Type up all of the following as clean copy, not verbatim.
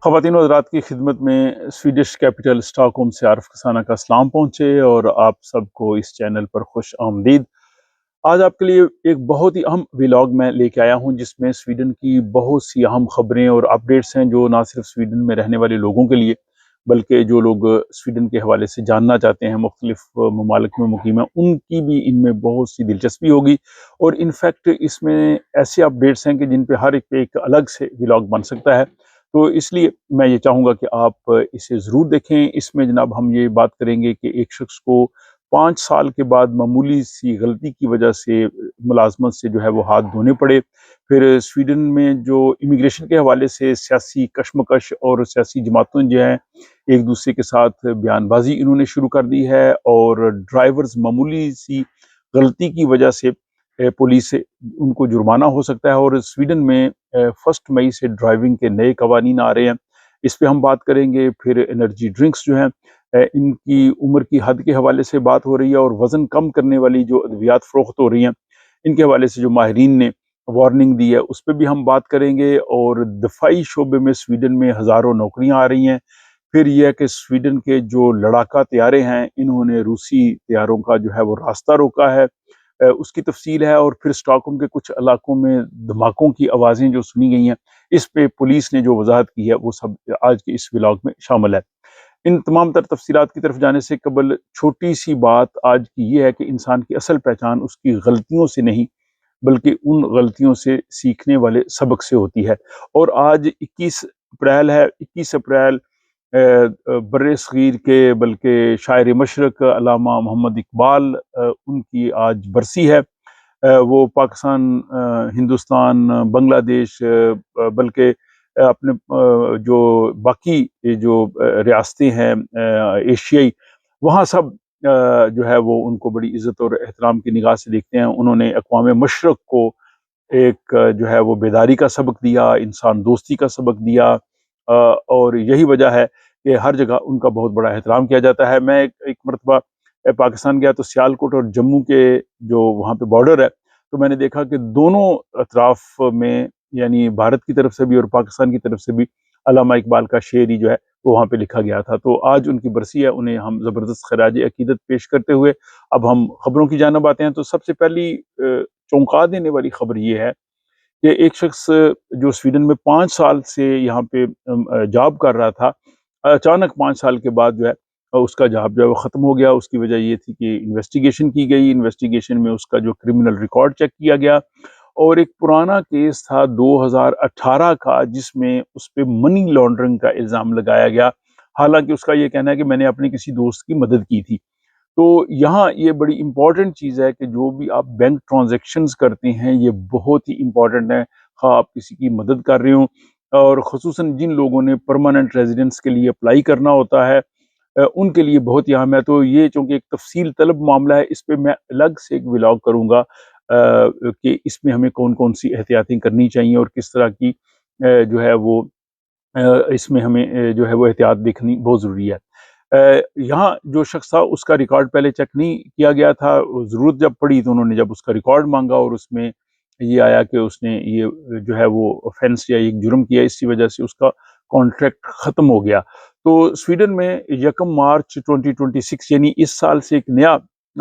ख़वातीन और हज़रात की खिदमत में स्वीडिश कैपिटल स्टॉकहोम से आरिफ रसाना का सलाम पहुँचे और आप सबको इस चैनल पर खुश आमदीद। आज आपके लिए एक बहुत ही अहम व्लॉग मैं लेके आया हूँ जिसमें स्वीडन की बहुत सी अहम खबरें और अपडेट्स हैं जो ना सिर्फ स्वीडन में रहने वाले लोगों के लिए बल्कि जो लोग स्वीडन के हवाले से जानना चाहते हैं, मुख्तलिफ ममालिक में मुकीम हैं, उनकी भी इनमें बहुत सी दिलचस्पी होगी। और इनफैक्ट इसमें ऐसे अपडेट्स हैं कि जिन पे हर एक पे एक अलग से व्लॉग बन सकता है। तो इसलिए मैं ये चाहूँगा कि आप इसे ज़रूर देखें। इसमें जनाब हम ये बात करेंगे कि एक शख्स को 5 साल के बाद मामूली सी गलती की वजह से मुलाज़मत से जो है वो हाथ धोने पड़े। फिर स्वीडन में जो इमिग्रेशन के हवाले से सियासी कशमकश और सियासी जमातें जो हैं एक दूसरे के साथ बयानबाजी इन्होंने शुरू कर दी है और ड्राइवर्स मामूली सी गलती की वजह से पुलिस से उनको जुर्माना हो सकता है। और स्वीडन में 1 मई से ड्राइविंग के नए कवानीन आ रहे हैं, इस पे हम बात करेंगे। फिर एनर्जी ड्रिंक्स जो हैं इनकी उम्र की हद के हवाले से बात हो रही है और वज़न कम करने वाली जो अद्वियात फ़रोख्त हो रही हैं इनके हवाले से जो माहिरीन ने वार्निंग दी है उस पे भी हम बात करेंगे। और दफ़ाई शोबे में स्वीडन में हज़ारों नौकरियां आ रही हैं। फिर यह है कि स्वीडन के जो लड़ाका तैयारे हैं इन्होंने रूसी तैयारों का जो है वो रास्ता रोका है, उसकी तफसील है। और फिर स्टॉकहोम के कुछ इलाकों में धमाकों की आवाज़ें जो सुनी गई हैं, इस पे पुलिस ने जो वजाहत की है वो सब आज के इस व्लॉग में शामिल है। इन तमाम तर तफसीलात की तरफ जाने से कबल छोटी सी बात आज की ये है कि इंसान की असल पहचान उसकी गलतियों से नहीं बल्कि उन गलतियों से सीखने वाले सबक से होती है। और आज 21 अप्रैल है। 21 अप्रैल बर्र-ए-सग़ीर के बल्कि शायर मशरक़ अल्लामा मोहम्मद इकबाल उनकी आज बरसी है। वो पाकिस्तान, हिंदुस्तान, बांग्लादेश बल्कि अपने जो बाकी जो रियासतें हैं एशियाई, वहाँ सब जो है वो उनको बड़ी इज़्ज़त और एहतराम की निगाह से देखते हैं। उन्होंने अक़वाम मशरक़ को एक जो है वो बेदारी का सबक दिया, इंसान दोस्ती का सबक दिया। और यही वजह है कि हर जगह उनका बहुत बड़ा एहतराम किया जाता है। मैं एक मरतबा पाकिस्तान गया तो सियालकोट और जम्मू के जो वहाँ पे बॉर्डर है, तो मैंने देखा कि दोनों अतराफ में यानी भारत की तरफ से भी और पाकिस्तान की तरफ से भी अल्लामा इकबाल का शेर ही जो है वो वहाँ पे लिखा गया था। तो आज उनकी बरसी है, उन्हें हम ज़बरदस्त खराज अकीदत पेश करते हुए अब हम खबरों की जानिब आते हैं। तो सबसे पहली चौंका देने वाली खबर ये है कि एक शख्स जो स्वीडन में 5 साल से यहाँ पे जॉब कर रहा था, अचानक 5 साल के बाद जो है उसका जॉब जो है वो ख़त्म हो गया। उसकी वजह ये थी कि इन्वेस्टिगेशन की गई, इन्वेस्टिगेशन में उसका जो क्रिमिनल रिकॉर्ड चेक किया गया और एक पुराना केस था 2018 का जिसमें उस पे मनी लॉन्ड्रिंग का इल्ज़ाम लगाया गया। हालाँकि उसका ये कहना है कि मैंने अपने किसी दोस्त की मदद की थी। तो यहाँ ये बड़ी इम्पोर्टेंट चीज़ है कि जो भी आप बैंक ट्रांज़ैक्शंस करते हैं ये बहुत ही इम्पोर्टेंट है। ख़ाह आप किसी की मदद कर रहे हो और ख़ुसूसन जिन लोगों ने परमानेंट रेज़िडेंस के लिए अप्लाई करना होता है उनके लिए बहुत ही अहम है। तो ये चूँकि एक तफ़सील तलब मामला है, इस पे मैं अलग से एक व्लॉग करूँगा कि इसमें हमें कौन-कौन सी एहतियातें करनी चाहिए और किस तरह की जो है वो इसमें हमें जो है वो एहतियात देखनी बहुत ज़रूरी है। यहाँ जो शख्स था उसका रिकॉर्ड पहले चेक नहीं किया गया था। ज़रूरत जब पड़ी तो उन्होंने जब उसका रिकॉर्ड मांगा और उसमें ये आया कि उसने ये जो है वो ऑफेंस या एक जुर्म किया, इसी वजह से उसका कॉन्ट्रैक्ट ख़त्म हो गया। तो स्वीडन में 1 मार्च 2026 यानी इस साल से एक नया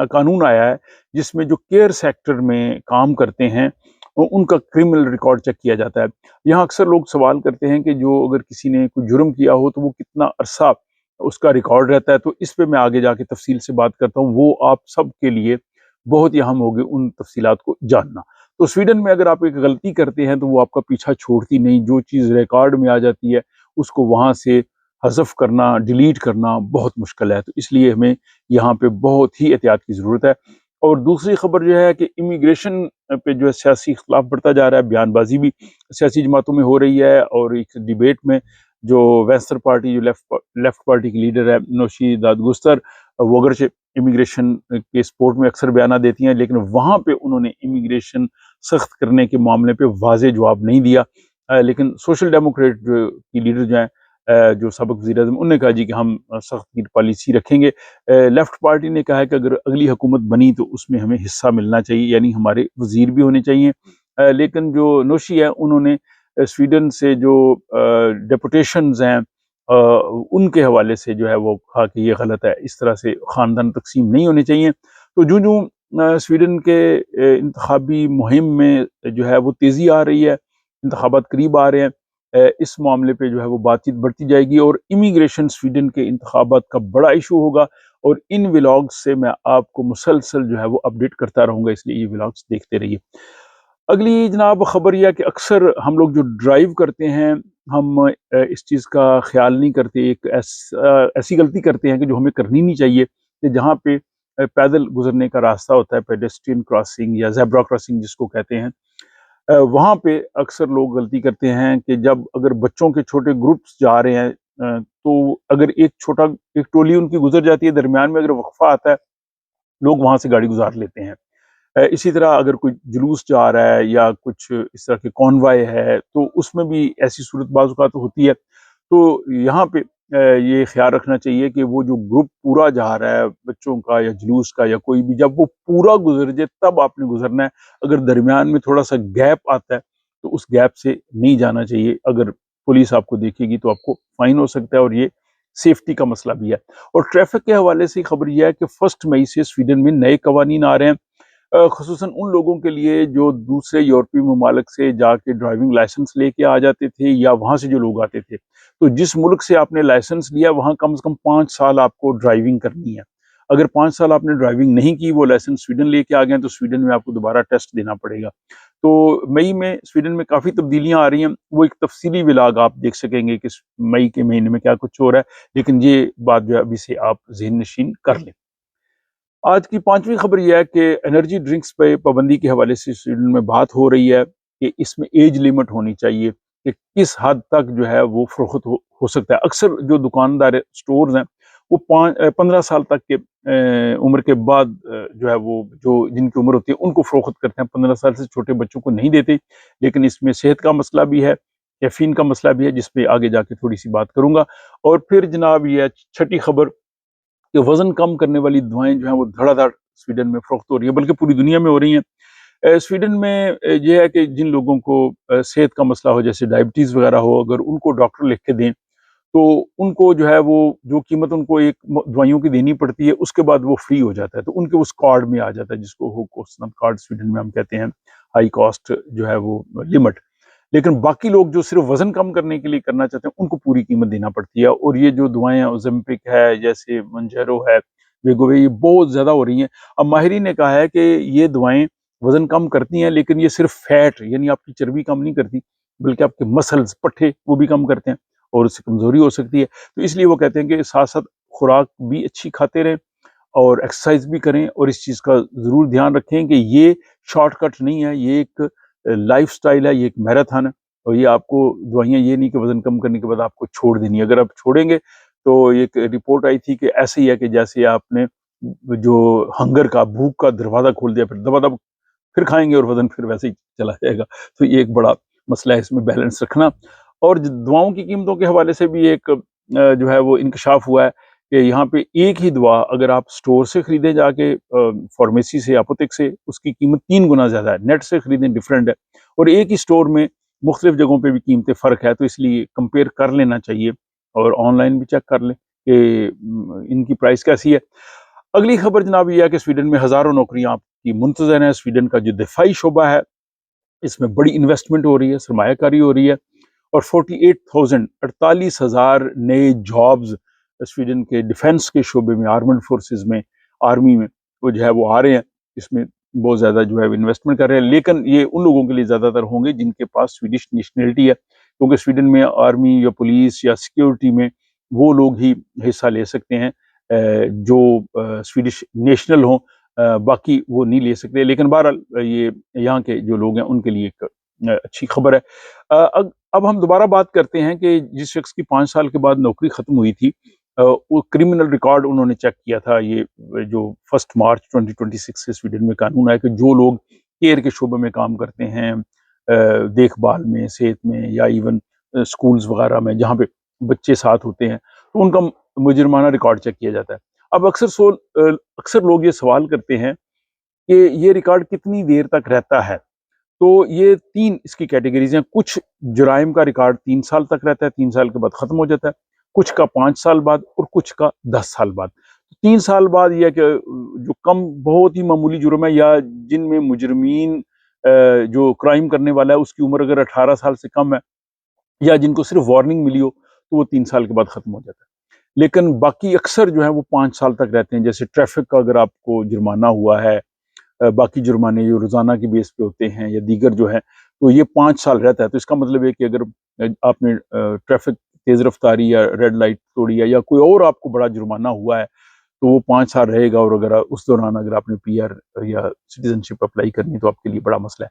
कानून आया है जिसमें जो केयर सेक्टर में काम करते हैं उनका क्रिमिनल रिकॉर्ड चेक किया जाता है। यहाँ अक्सर लोग सवाल करते हैं कि जो अगर किसी ने कोई जुर्म किया हो तो वो कितना अरसा उसका रिकॉर्ड रहता है। तो इस पे मैं आगे जाके तफसील से बात करता हूँ, वो आप सब के लिए बहुत ही अहम होगी उन तफसीलात को जानना। तो स्वीडन में अगर आप एक गलती करते हैं तो वो आपका पीछा छोड़ती नहीं, जो चीज़ रिकॉर्ड में आ जाती है उसको वहाँ से हज़फ करना, डिलीट करना बहुत मुश्किल है। तो इसलिए हमें यहाँ पे बहुत ही एहतियात की ज़रूरत है। और दूसरी खबर जो है कि इमिग्रेशन पे जो है सियासी इख्तिलाफ बढ़ता जा रहा है, बयानबाजी भी सियासी जमातों में हो रही है। और एक डिबेट में जो वेंसर पार्टी जो लेफ्ट पार्टी की लीडर है नौशी दादगुस्तर, वो अगरचे इमिग्रेशन के सपोर्ट में अक्सर बयाना देती हैं लेकिन वहाँ पे उन्होंने इमिग्रेशन सख्त करने के मामले पे वाज़ेह जवाब नहीं दिया। लेकिन सोशल डेमोक्रेट जो की लीडर जो हैं जो सबक वज़ीर-ए-आज़म, उन्होंने कहा जी कि हम सख्त पॉलिसी रखेंगे। लेफ्ट पार्टी ने कहा है कि अगर अगली हुकूमत बनी तो उसमें हमें हिस्सा मिलना चाहिए, यानी हमारे वज़ीर भी होने चाहिए। लेकिन जो नौशी है उन्होंने स्वीडन से जो डेपुटेशंस हैं उनके हवाले से जो है वो कहा कि ये गलत है, इस तरह से ख़ानदान तकसीम नहीं होने चाहिए। तो जो स्वीडन के इंतखाबी मुहिम में जो है वो तेज़ी आ रही है, इंतखाबात करीब आ रहे हैं, इस मामले पे जो है वो बातचीत बढ़ती जाएगी और इमिग्रेशन स्वीडन के इंतखाबात का बड़ा इशू होगा और इन व्लॉग्स से मैं आपको मुसलसल जो है वो अपडेट करता रहूँगा, इसलिए ये व्लॉग्स देखते रहिए। अगली जनाब खबर यह है कि अक्सर हम लोग जो ड्राइव करते हैं, हम इस चीज़ का ख्याल नहीं करते, एक ऐसी गलती करते हैं कि जो हमें करनी नहीं चाहिए कि जहाँ पे पैदल गुजरने का रास्ता होता है, पेडेस्ट्रियन क्रॉसिंग या ज़ेब्रा क्रॉसिंग जिसको कहते हैं, वहाँ पे अक्सर लोग गलती करते हैं कि जब अगर बच्चों के छोटे ग्रुप्स जा रहे हैं, तो अगर एक टोली उनकी गुजर जाती है, दरमियान में अगर वक़फ़ा आता है, लोग वहाँ से गाड़ी गुजार लेते हैं। इसी तरह अगर कोई जुलूस जा रहा है या कुछ इस तरह के कॉन्वॉय है, तो उसमें भी ऐसी सूरत बाज़ औक़ात होती है। तो यहाँ पे ये ख़्याल रखना चाहिए कि वो जो ग्रुप पूरा जा रहा है, बच्चों का या जुलूस का या कोई भी, जब वो पूरा गुज़र जाए तब आपने गुज़रना है। अगर दरमियान में थोड़ा-सा गैप आता है, तो उस गैप से नहीं जाना चाहिए। अगर पुलिस आपको देखेगी तो आपको फ़ाइन हो सकता है और ये सेफ्टी का मसला भी है। और ट्रैफ़िक के हवाले से खबर ये है कि 1 मई से स्वीडन में नए कवानीन आ रहे हैं। ख़ुसूसन उन लोगों के लिए जो दूसरे यूरोपीय ममालिक से जाके ड्राइविंग लाइसेंस लेके आ जाते थे या वहाँ से जो लोग आते थे। तो जिस मुल्क से आपने लाइसेंस लिया वहाँ कम से कम 5 साल आपको ड्राइविंग करनी है। अगर 5 साल आपने ड्राइविंग नहीं की, वो लाइसेंस स्वीडन लेके आ गए हैं, तो स्वीडन में आपको दोबारा टेस्ट देना पड़ेगा। तो मई में स्वीडन में काफ़ी तब्दीलियाँ आ रही हैं। वो एक तफ़सीली व्लॉग आप देख सकेंगे कि मई के महीने में क्या कुछ हो रहा है। लेकिन ये बात जो है अभी से आप ज़हन-नशीन कर लें। आज की 5वीं खबर यह है कि एनर्जी ड्रिंक्स पे पाबंदी के हवाले से स्वीडन में बात हो रही है कि इसमें एज लिमिट होनी चाहिए कि किस हद तक जो है वो फ़रोख्त हो सकता है। अक्सर जो दुकानदार स्टोर्स हैं वो 15 साल तक के उम्र के बाद जो है वो जो जिनकी उम्र होती है उनको फ़रोख्त करते हैं, 15 साल से छोटे बच्चों को नहीं देते। लेकिन इसमें सेहत का मसला भी है, कैफ़ीन का मसला भी है, जिस पे आगे जाके थोड़ी-सी बात करूँगा। और फिर जनाब ये छठी खबर कि वज़न कम करने वाली दवाएँ जो हैं वो धड़ाधड़ स्वीडन में फ़रोख्त हो रही हैं, बल्कि पूरी दुनिया में हो रही हैं। स्वीडन में ये है कि जिन लोगों को सेहत का मसला हो, जैसे डायबिटीज़ वग़ैरह हो, अगर उनको डॉक्टर लिख के दें, तो उनको जो है वो जो कीमत उनको एक दवाइयों की देनी पड़ती है, उसके बाद वो फ्री हो जाता है। तो उनके उस कार्ड में आ जाता है, जिसको हो कॉस्ट कार्ड स्वीडन में हम कहते हैं, हाई कॉस्ट जो है वो लिमिट। लेकिन बाकी लोग जो सिर्फ वज़न कम करने के लिए करना चाहते हैं, उनको पूरी कीमत देना पड़ती है। और ये जो दवाएँ हैं, ओज़ेम्पिक है, जैसे मंजेरो है, वेगोवे, ये बहुत ज़्यादा हो रही हैं। अब माहिरीन ने कहा है कि ये दवाएँ वज़न कम करती हैं, लेकिन ये सिर्फ फैट यानी आपकी चर्बी कम नहीं करती, बल्कि आपके मसल्स, पट्ठे, वो भी कम करते हैं और उससे कमज़ोरी हो सकती है। तो इसलिए वो कहते हैं कि साथ-साथ खुराक भी अच्छी खाते रहें और एक्सरसाइज़ भी करें और इस चीज़ का ज़रूर ध्यान रखें कि ये शॉर्टकट नहीं है, ये एक लाइफ़स्टाइल है, ये एक मैराथन है और ये आपको दवाइयाँ ये नहीं कि वज़न कम करने के बाद आपको छोड़ देनी है। अगर आप छोड़ेंगे तो एक रिपोर्ट आई थी कि ऐसे ही है कि जैसे आपने जो हंगर का, भूख का दरवाज़ा खोल दिया, फिर दबा-दब फिर खाएँगे और वज़न फिर वैसे ही चला जाएगा। तो ये एक बड़ा मसला है इसमें बैलेंस रखना। और ज दवाओं की कीमतों के हवाले से भी एक जो है वो इंकशाफ हुआ है कि यहाँ पे एक ही दवा अगर आप स्टोर से खरीदें जाके, फार्मेसी से, एपोथेक से, उसकी कीमत 3 गुना ज़्यादा है। नेट से खरीदें डिफरेंट है और एक ही स्टोर में मुख्तलिफ जगहों पे भी कीमतें फ़र्क है, तो इसलिए कंपेयर कर लेना चाहिए और ऑनलाइन भी चेक कर लें कि इनकी प्राइस कैसी है। अगली खबर जनाब ये है कि स्वीडन में हज़ारों नौकरियाँ आपकी मुंतज़र हैं। स्वीडन का जो दिफ़ाई शोबा है, इसमें बड़ी इन्वेस्टमेंट हो रही है, सरमायाकारी हो रही है और 48,000 48,000 नए जॉब्स स्वीडन के डिफेंस के शोबे में, आर्मड फोर्सेस में, आर्मी में, वो जो है वो आ रहे हैं। इसमें बहुत ज़्यादा जो है इन्वेस्टमेंट कर रहे हैं, लेकिन ये उन लोगों के लिए ज़्यादातर होंगे जिनके पास स्वीडिश नेशनलिटी है, क्योंकि स्वीडन में आर्मी या पुलिस या सिक्योरिटी में वो लोग ही हिस्सा ले सकते हैं जो स्वीडिश नेशनल हों, बाकी वो नहीं ले सकते। लेकिन बहरहाल ये यहाँ के जो लोग हैं उनके लिए एक अच्छी खबर है। अब हम दोबारा बात करते हैं कि जिस शख्स की 5 साल के बाद नौकरी ख़त्म हुई थी, वो क्रिमिनल रिकॉर्ड उन्होंने चेक किया था। ये जो 1 मार्च 2026 से स्वीडन में कानून आया कि जो लोग केयर के शोबे में काम करते हैं, देखभाल में, सेहत में या इवन स्कूल्स वगैरह में जहाँ पे बच्चे साथ होते हैं, तो उनका मुजरमाना रिकॉर्ड चेक किया जाता है। अब अक्सर लोग ये सवाल करते हैं कि ये रिकॉर्ड कितनी देर तक रहता है? तो ये 3 इसकी कैटेगरीज हैं। कुछ जुराइम का रिकॉर्ड 3 साल तक रहता है, 3 साल के बाद खत्म हो जाता है, कुछ का 5 साल बाद और कुछ का 10 साल बाद। 3 साल बाद ये है कि जो कम बहुत ही मामूली जुर्म है या जिनमें मुजरिमीन जो क्राइम करने वाला है उसकी उम्र अगर 18 साल से कम है या जिनको सिर्फ वार्निंग मिली हो, तो वो 3 साल के बाद खत्म हो जाता है। लेकिन बाकी अक्सर जो है वो 5 साल तक रहते हैं। जैसे ट्रैफिक का अगर आपको जुर्माना हुआ है, बाकी जुर्माने जो रोज़ाना की बेस पे होते हैं या दीगर जो है, तो ये 5 साल रहता है। तो इसका मतलब है कि अगर आपने ट्रैफिक तेज़ रफ्तारी या रेड लाइट तोड़ी है या कोई और आपको बड़ा जुर्माना हुआ है, तो वो 5 साल रहेगा। और अगर उस दौरान अगर आपने पीआर या सिटीज़नशिप अप्लाई करनी है तो आपके लिए बड़ा मसला है।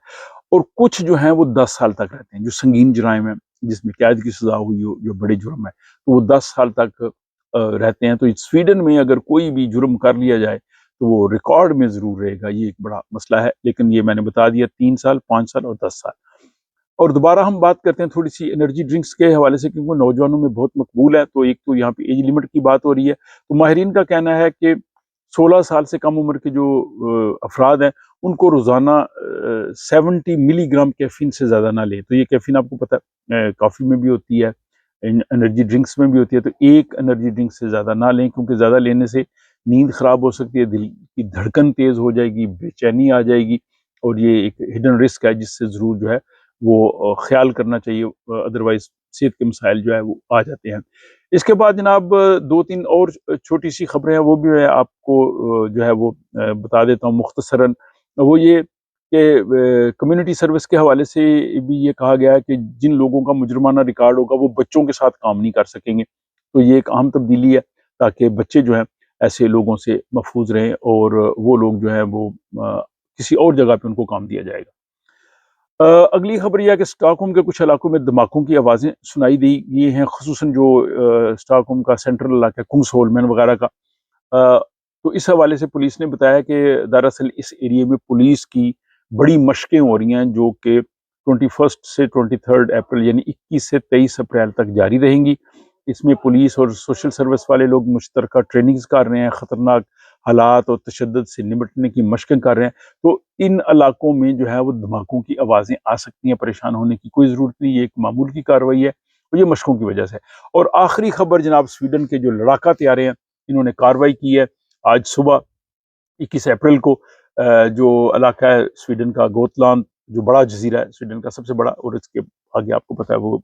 और कुछ जो हैं वो 10 साल तक रहते हैं, जो संगीन जुराइम है, जिसमें कैद की सज़ा हुई हो, जो बड़े जुर्म है, तो वो 10 साल तक रहते हैं। तो स्वीडन में अगर कोई भी जुर्म कर लिया जाए, तो वो रिकॉर्ड में ज़रूर रहेगा। ये एक बड़ा मसला है, लेकिन ये मैंने बता दिया 3 साल, 5 साल और 10 साल। और दोबारा हम बात करते हैं थोड़ी-सी एनर्जी ड्रिंक्स के हवाले से, क्योंकि नौजवानों में बहुत मकबूल है। तो एक तो यहाँ पे एज लिमिट की बात हो रही है। तो माहिरीन का कहना है कि 16 साल से कम उम्र के जो अफ़राद हैं, उनको रोज़ाना 70 मिलीग्राम कैफ़ीन से ज़्यादा ना लें। तो ये कैफ़ीन आपको पता है कॉफ़ी में भी होती है, एनर्जी ड्रिंक्स में भी होती है। तो एक एनर्जी ड्रिंक से ज़्यादा ना लें, क्योंकि ज़्यादा लेने से नींद ख़राब हो सकती है, दिल की धड़कन तेज़ हो जाएगी, बेचैनी आ जाएगी और ये एक हिडन रिस्क है जिससे ज़रूर जो है वो ख़्याल करना चाहिए, अदरवाइज़ सेहत के मसाइल जो है वो आ जाते हैं। इसके बाद जनाब 2-3 और छोटी-सी खबरें हैं, वो भी मैं आपको जो है वो बता देता हूँ मुख्तसरन। वो ये कि कम्युनिटी सर्विस के हवाले से भी ये कहा गया है कि जिन लोगों का मुजरमाना रिकॉर्ड होगा वो बच्चों के साथ काम नहीं कर सकेंगे। तो ये एक अहम तब्दीली है, ताकि बच्चे जो हैं ऐसे लोगों से महफूज रहें और वो लोग जो हैं वो किसी और जगह पे उनको काम दिया जाएगा। अगली खबर यह है कि स्टॉकहोम के कुछ इलाकों में धमाकों की आवाज़ें सुनाई दी। ये हैं ख़ुसूसन जो स्टॉकहोम का सेंट्रल इलाका है, कुंग्सहोलमेन वगैरह का। अ, तो इस हवाले से पुलिस ने बताया कि दरअसल इस एरिया में पुलिस की बड़ी मशकें हो रही हैं, जो कि 21 से 23 अप्रैल यानी 21 से 23 अप्रैल तक जारी रहेंगी। इसमें पुलिस और सोशल सर्विस वाले लोग मुश्तरका ट्रेनिंग्स कर रहे हैं, ख़तरनाक हालात और तशद्दुद से निपटने की मशक़ें कर रहे हैं। तो इन इलाकों में जो है वो धमाकों की आवाज़ें आ सकती हैं, परेशान होने की कोई ज़रूरत नहीं, ये एक मामूल की कार्रवाई है और ये मशकों की वजह से। और आखिरी खबर जनाब, स्वीडन के जो लड़ाका तैयारे हैं, इन्होंने कार्रवाई की है आज सुबह 21 अप्रैल को। जो इलाका है स्वीडन का गोतलैंड, जो बड़ा जजीरा है स्वीडन का सबसे बड़ा, और इसके आगे आपको पता है वो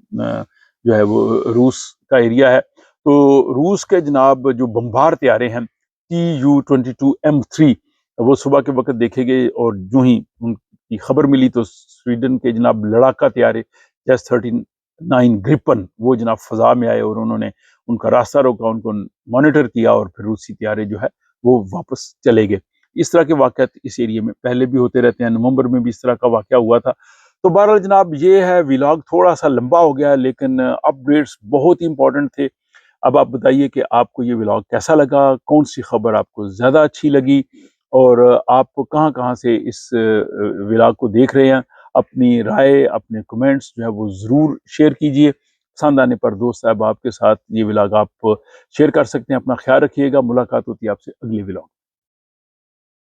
जो है वो रूस का एरिया है। तो रूस के जनाब जो बमबार तैयारे हैं TU-22M3, वो सुबह के वक्त देखे गए और यूं ही उनकी खबर मिली तो स्वीडन के जनाब लड़ाका तैयारे S-39 ग्रिपन वो जनाब फजा में आए और उन्होंने उनका रास्ता रोका, उनको मॉनिटर किया और फिर रूसी तैयारे जो है वो वापस चले गए। इस तरह के वाक़यात इस एरिया में पहले भी होते रहते हैं। नवंबर में भी इस तरह का वाक़या हुआ था। तो बहरहाल जनाब ये है, व्लॉग थोड़ा-सा लंबा हो गया, लेकिन अपडेट्स बहुत ही इम्पोर्टेंट थे। अब आप बताइए कि आपको ये व्लॉग कैसा लगा? कौन-सी खबर आपको ज़्यादा अच्छी लगी? और आप कहाँ-कहाँ से इस व्लॉग को देख रहे हैं? अपनी राय, अपने कमेंट्स जो है वो ज़रूर शेयर कीजिए। पसंद आने पर दोस्त साहब आपके साथ ये व्लॉग आप शेयर कर सकते हैं। अपना ख्याल रखिएगा। मुलाकात होती है आपसे अगले व्लॉग।